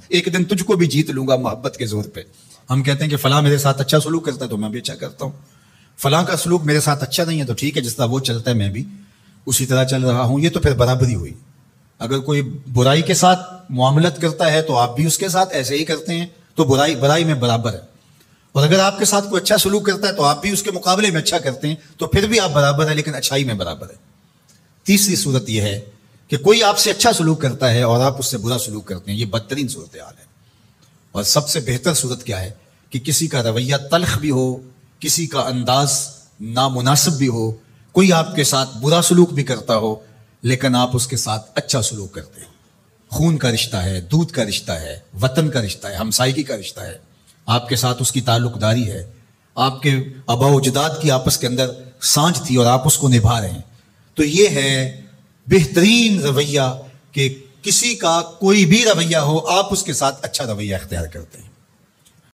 ایک دن تجھ کو بھی جیت لوں گا محبت کے زور پہ. ہم کہتے ہیں کہ فلاں میرے ساتھ اچھا سلوک کرتا ہے تو میں بھی اچھا کرتا ہوں, فلاں کا سلوک میرے ساتھ اچھا نہیں ہے تو ٹھیک ہے, جس طرح وہ چلتا ہے میں بھی اسی طرح چل رہا ہوں. یہ تو پھر برابری ہوئی. اگر کوئی برائی کے ساتھ معاملت کرتا ہے تو آپ بھی اس کے ساتھ ایسے ہی کرتے ہیں تو برائی میں برابر ہے. اور اگر آپ کے ساتھ کوئی اچھا سلوک کرتا ہے تو آپ بھی اس کے مقابلے میں اچھا کرتے ہیں تو پھر بھی آپ برابر ہیں, لیکن اچھائی میں برابر ہے. تیسری صورت یہ ہے کہ کوئی آپ سے اچھا سلوک کرتا ہے اور آپ اس سے برا سلوک کرتے ہیں. یہ بدترین صورتحال ہے. اور سب سے بہتر صورت کیا ہے کہ کسی کا رویہ تلخ بھی ہو, کسی کا انداز نامناسب بھی ہو, کوئی آپ کے ساتھ برا سلوک بھی کرتا ہو لیکن آپ اس کے ساتھ اچھا سلوک کرتے ہیں. خون کا رشتہ ہے, دودھ کا رشتہ ہے, وطن کا رشتہ ہے, ہمسائیگی کا رشتہ ہے, آپ کے ساتھ اس کی تعلق داری ہے, آپ کے آباء و اجداد کی آپس کے اندر سانجھ تھی اور آپ اس کو نبھا رہے ہیں. تو یہ ہے بہترین رویہ کہ کسی کا کوئی بھی رویہ ہو آپ اس کے ساتھ اچھا رویہ اختیار کرتے ہیں.